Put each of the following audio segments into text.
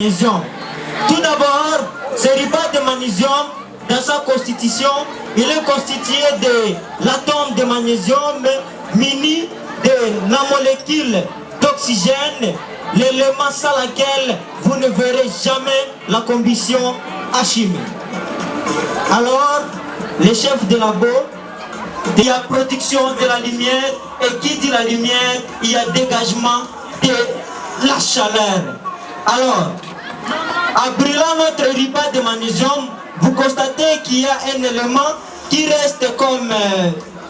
Magnésium. Tout d'abord, ce ribat de magnésium, dans sa constitution, il est constitué de l'atome de magnésium muni de la molécule d'oxygène, l'élément sans laquelle vous ne verrez jamais la combustion chimique. Alors, les chefs de labo, il y a production de la lumière, et qui dit la lumière, il y a dégagement de la chaleur. Alors, en brûlant notre ribat de magnésium, vous constatez qu'il y a un élément qui reste comme,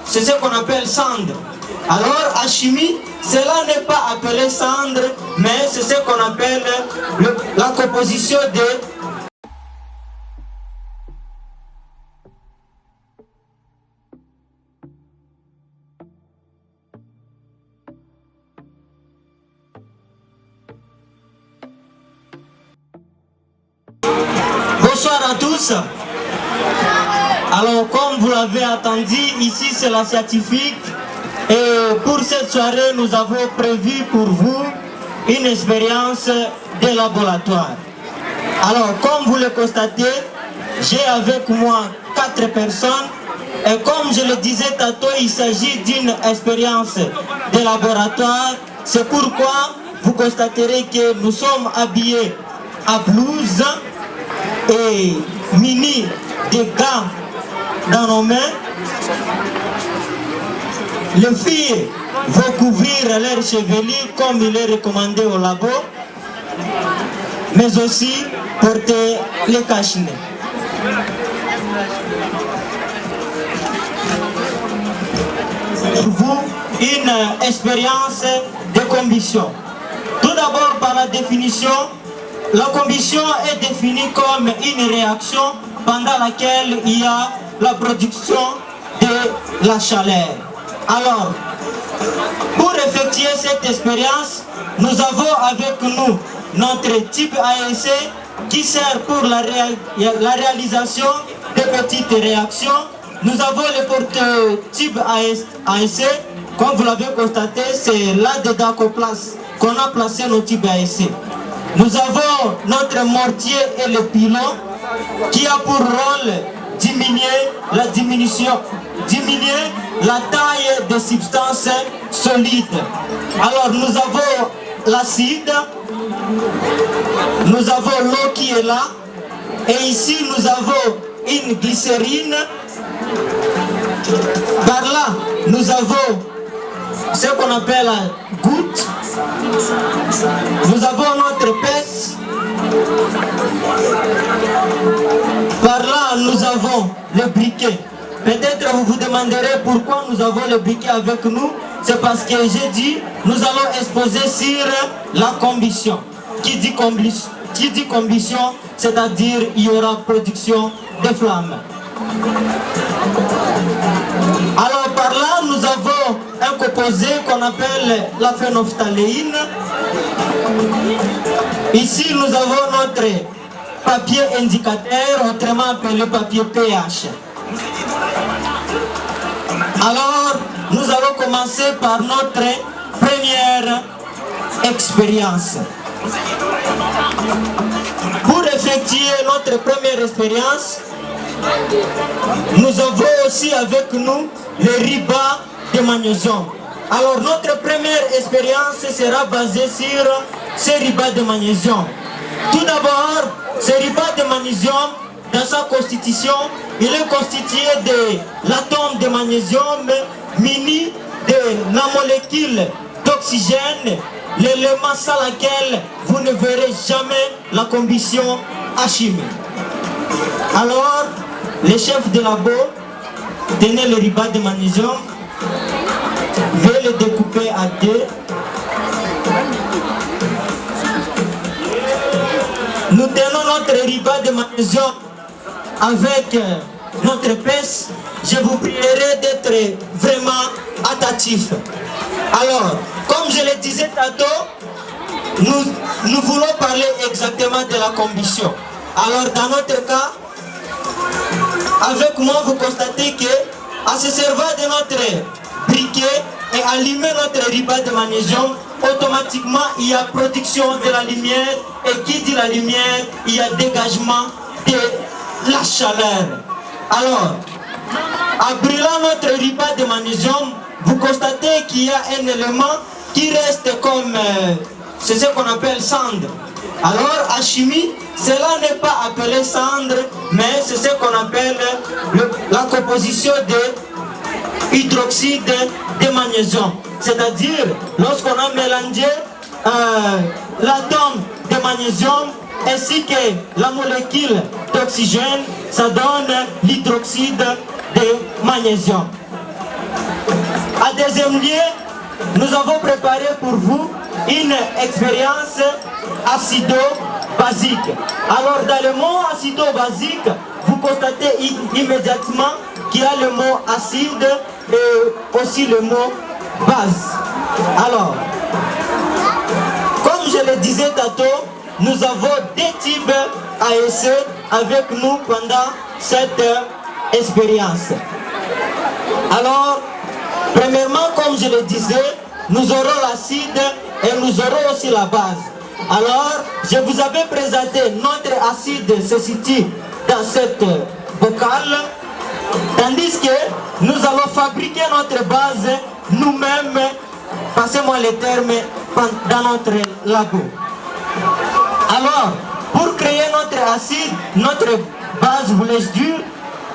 c'est ce qu'on appelle cendre. Alors, en chimie, cela n'est pas appelé cendre, mais c'est ce qu'on appelle la composition de... Bonsoir à tous. Alors, comme vous l'avez entendu, ici c'est la scientifique. Et pour cette soirée, nous avons prévu pour vous une expérience de laboratoire. Alors, comme vous le constatez, j'ai avec moi 4 personnes. Et comme je le disais tantôt, il s'agit d'une expérience de laboratoire. C'est pourquoi vous constaterez que nous sommes habillés à blouse et muni de gants dans nos mains. Les filles vont couvrir leurs chevelures comme il est recommandé au labo, mais aussi porter les cache-nez. Pour vous, une expérience de combustion. Tout d'abord par la définition. La combustion est définie comme une réaction pendant laquelle il y a la production de la chaleur. Alors, pour effectuer cette expérience, nous avons avec nous notre type AEC qui sert pour la réalisation de petites réactions. Nous avons le prototype AEC, comme vous l'avez constaté, c'est là-dedans qu'on a placé nos types AEC. Nous avons notre mortier et le pilon qui a pour rôle diminuer la taille des substances solides. Alors nous avons l'acide, nous avons l'eau qui est là, et ici nous avons une glycérine. Par là, nous avons ce qu'on appelle la goutte. Nous avons notre pèse. Par là, nous avons le briquet. Peut-être vous vous demanderez pourquoi nous avons le briquet avec nous. C'est parce que j'ai dit, nous allons exposer sur la combustion. Qui dit combustion, c'est-à-dire il y aura production de flammes. Alors par là, nous avons un composé qu'on appelle la phénophtaléine. Ici, nous avons notre papier indicateur, autrement appelé papier pH. Alors, nous allons commencer par notre première expérience. Pour effectuer notre première expérience, nous avons aussi avec nous le ribat de magnésium. Alors notre première expérience sera basée sur ce ribat de magnésium. Tout d'abord, ce ribat de magnésium, dans sa constitution, il est constitué de l'atome de magnésium muni de la molécule d'oxygène, l'élément sans laquelle vous ne verrez jamais la combustion chimique. Alors, les chefs de labo, tenez le ribat de magnésium, veuillez le découper à deux. Nous tenons notre ribat de magnésium avec notre pèse. Je vous prierai d'être vraiment attentifs. Alors, comme je le disais tantôt, nous voulons parler exactement de la combustion. Alors, dans notre cas, avec moi, vous constatez que, en se servant de notre briquet et allumer notre ribat de magnésium, automatiquement il y a production de la lumière, et qui dit la lumière, il y a dégagement de la chaleur. Alors, en brûlant notre repas de magnésium, vous constatez qu'il y a un élément qui reste comme, c'est ce qu'on appelle cendre. Alors, en chimie, cela n'est pas appelé cendre, mais c'est ce qu'on appelle la composition de hydroxyde de magnésium. C'est-à-dire, lorsqu'on a mélangé l'atome de magnésium ainsi que la molécule d'oxygène, ça donne l'hydroxyde de magnésium. En deuxième lieu, nous avons préparé pour vous une expérience acido-basique. Alors dans le mot acido-basique, vous constatez immédiatement qu'il y a le mot acide et aussi le mot base. Alors, comme je le disais tantôt, nous avons deux types ASC avec nous pendant cette expérience. Alors, premièrement, comme je le disais, nous aurons l'acide et nous aurons aussi la base. Alors, je vous avais présenté notre acide se situe dans cette bocale, tandis que nous allons fabriquer notre base nous-mêmes, passez-moi les termes, dans notre labo. Alors, pour créer notre acide, notre base, voulais-je dire,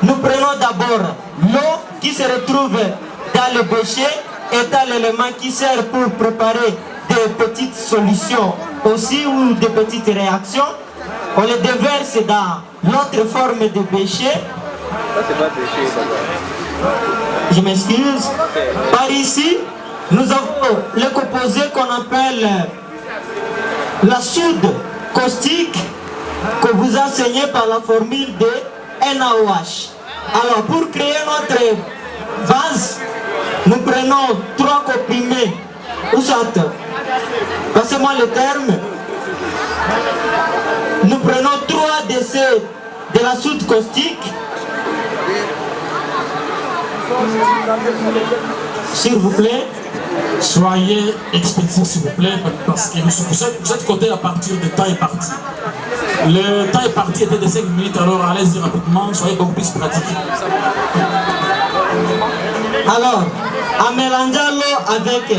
nous prenons d'abord l'eau qui se retrouve dans le bécher, étant l'élément qui sert pour préparer des petites solutions aussi ou des petites réactions. On les déverse dans notre forme de bécher. Je m'excuse. Par ici, nous avons le composé qu'on appelle la soude caustique que vous enseignez par la formule de NaOH. Alors, pour créer notre base, nous prenons 3 comprimés, ou soit, passez-moi le terme, nous prenons 3 décès de la soude caustique, s'il vous plaît. Soyez expéditifs s'il vous plaît, parce que vous êtes codé à partir de temps et parti. Le temps et parti était de 5 minutes, alors allez-y rapidement, soyez beaucoup plus pratiques. Alors, en mélangeant l'eau avec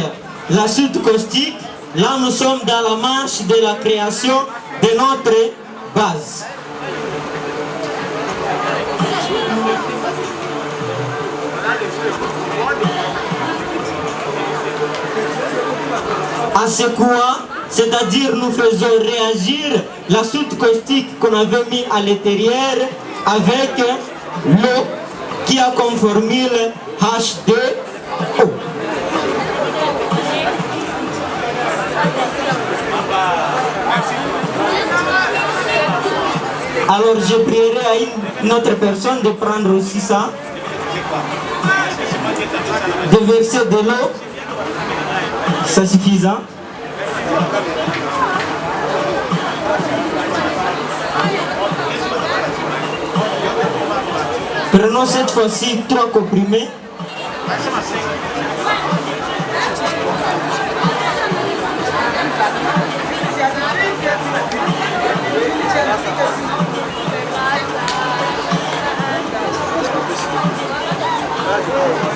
la soude caustique, là nous sommes dans la marche de la création de notre base. En secouant, c'est-à-dire nous faisons réagir la soude caustique qu'on avait mis à l'intérieur avec l'eau qui a comme formule H2O. Alors je prierai à une autre personne de prendre aussi ça, de verser de l'eau, c'est suffisant. Prenons cette fois-ci 3 comprimés.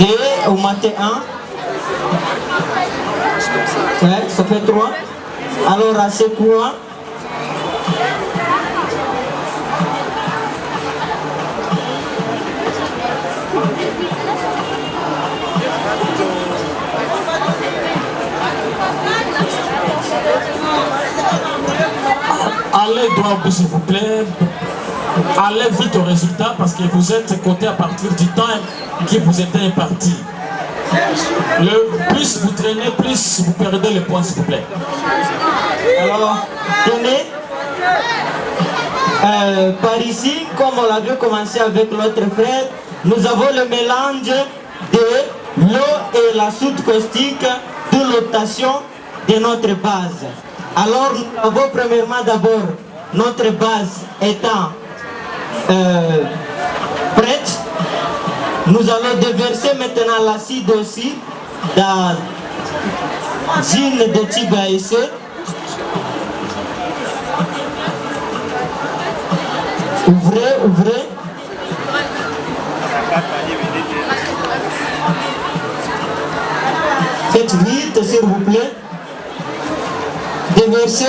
Et au matin 1. Ouais, ça fait 3. Alors à secouant. Allez droit s'il vous plaît, allez vite au résultat parce que vous êtes coté à partir du temps qui vous était imparti. Le plus vous traînez, plus vous perdez les points s'il vous plaît. Alors, tenez, par ici, comme on l'avait commencé avec l'autre frère, nous avons le mélange de l'eau et la soude caustique de l'obtention de notre base. Alors, nous avons premièrement d'abord notre base étant prête. Nous allons déverser maintenant l'acide aussi dans zine de type ASC. Ouvrez, ouvrez. Faites vite, s'il vous plaît. Déversez.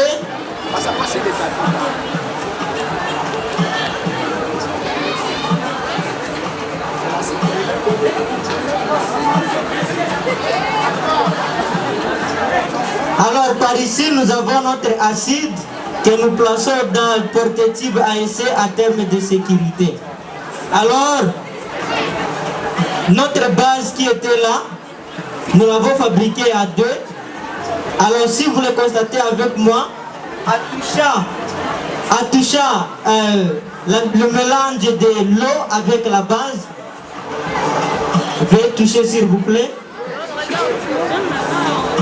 Alors par ici nous avons notre acide que nous plaçons dans le porte-type ASC à terme de sécurité. Alors notre base qui était là, nous l'avons fabriquée à 2. Alors si vous le constatez avec moi, en touchant le mélange de l'eau avec la base, veuillez toucher s'il vous plaît.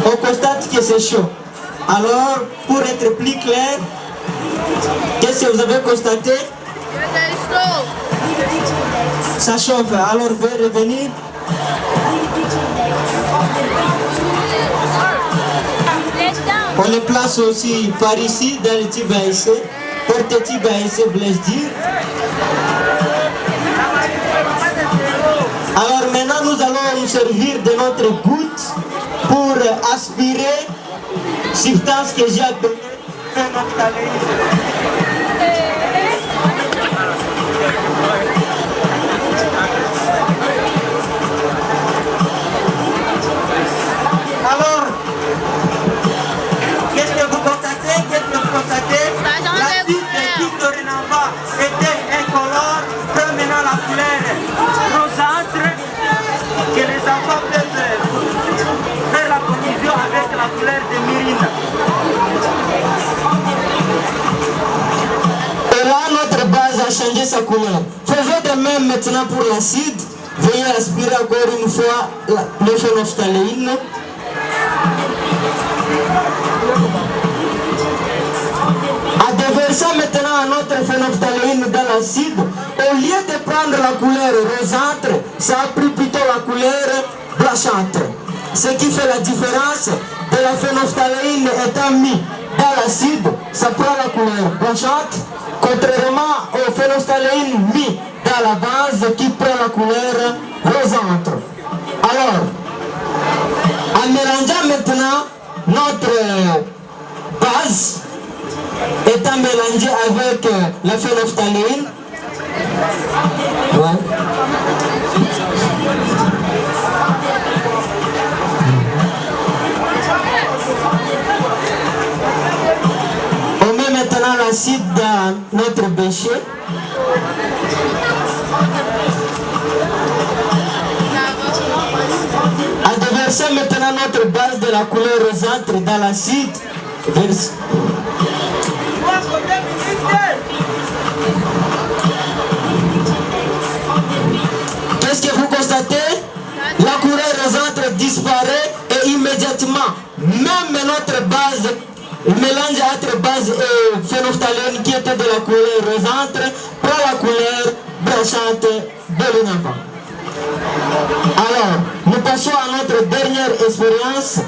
On constate que c'est chaud. Alors, pour être plus clair, qu'est-ce que vous avez constaté? Ça chauffe. Alors, veuillez revenir. On les place aussi par ici dans le type ASC, porte-type ASC Blaise dire. Alors maintenant nous allons nous servir de notre goutte pour aspirer substance que j'ai appelée phénophtaléine. Alors, qu'est-ce que vous constatez? L'acide qui dorénavant était incolore, promenant la couleur rosâtre, que les enfants peuvent faire la collision avec la couleur de myrine. Et là, notre base a changé sa couleur. Faisons de même maintenant pour l'acide. Veuillez aspirer encore une fois le phénophtaléine. En déversant maintenant notre phénophtaléine dans l'acide, au lieu de prendre la couleur rosâtre, ça a pris plutôt la couleur blanchâtre. Ce qui fait la différence de la phénophtaléine étant mis dans l'acide, ça prend la couleur blanchâtre, contrairement au phénophtaléine mis dans la base qui prend la couleur rosâtre. Alors, en mélangeant maintenant notre base, étant mélangée avec la phénophtaléine, on met maintenant l'acide dans notre bécher. En déversant maintenant notre base de la couleur rosâtre dans l'acide, qu'est-ce que vous constatez? La couleur rosâtre disparaît et immédiatement, même notre base, le mélange entre base et phénophtaléine qui était de la couleur rosâtre, prend la couleur blanchâtre de l'enfant. Alors, nous passons à notre dernière expérience.